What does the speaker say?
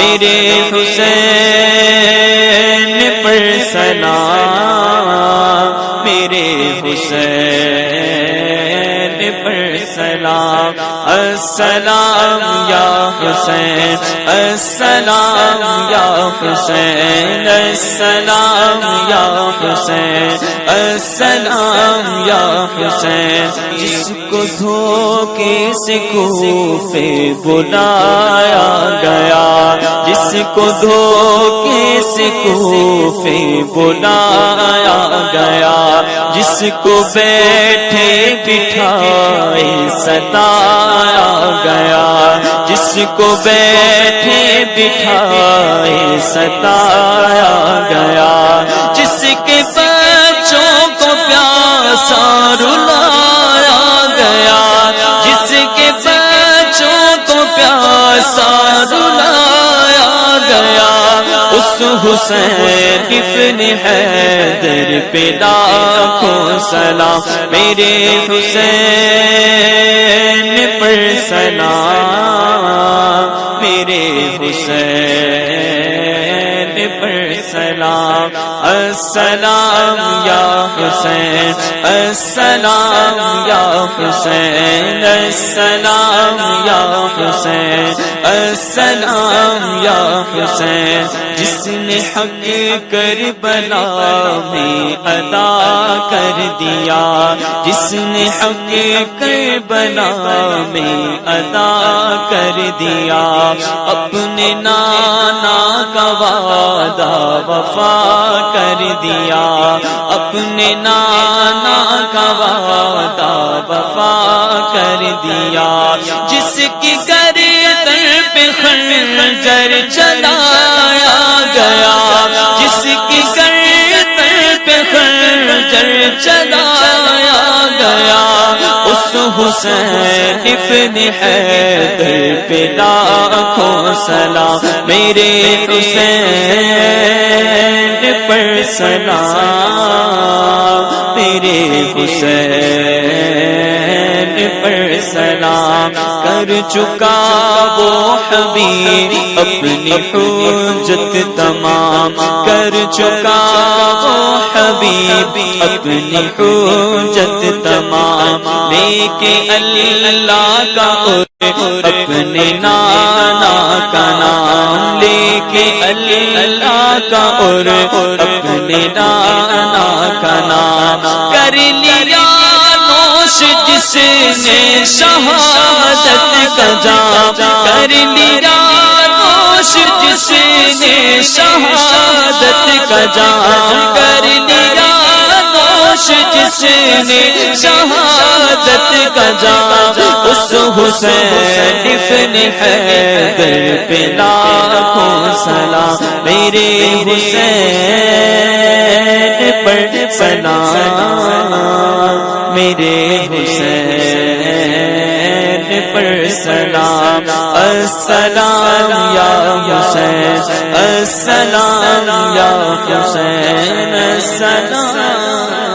میرے حسین پر سلام، میرے حسین پر سلام، السلام یا حسین، السلام یا حسین، السلام یا حسین، السلام یا حسین۔ جس کو دھوکے سے کوفے بلایا گیا، جس کو دھوکے سے کوفے بلایا گیا، جس کو بیٹھے بٹھائے ستایا گیا، جس کو بیٹھے بٹھائے ستایا گیا، جس کے بچوں کو پیاسا رلایا گیا، جس کے بچوں کو پیاسا رلایا گیا، اس حسین ابن حیدر پہ لاکھوں سلام، میرے حسین پر سلام، میرے حسین پر سلام، السلام یا حسین، السلام یا حسین، السلام یا حسین، السلام یا حسین۔ جس نے حق کربلا میں ادا کر دیا، جس نے حق کربلا میں ادا کر دیا، اپنے نانا کا وعدہ وفا کر دیا، اپنے نانا کا وعدہ وفا کر دیا، جس کی گردن پہ خنجر چلایا گیا، جس کی گردن پہ خنجر چلایا گیا، اس حسین ابن حیدر پہ لاکھوں سلام، میرے حسین پر سلام، میرے حسین پر سلام۔ کر چکا وہ حبیب اپنی حجت تمام، کر چکا وہ حبیب اپنی حجت تمام، لے کے اللہ کا اپنے نانا کا نام، لے کے اللہ کا اپنے نانا کا نام، کر لیا نوش جس نے شہادت کا جام، کر لیا نوش جس نے شہادت کا جام، کر لیا نوش جس نے شہادت کا جام، اس حسین ابن حیدر پہ لاکھوں سلام، میرے حسین پر سلام، میرے حسین پر سلام، السلام یا حسین، السلام یا حسین، السلام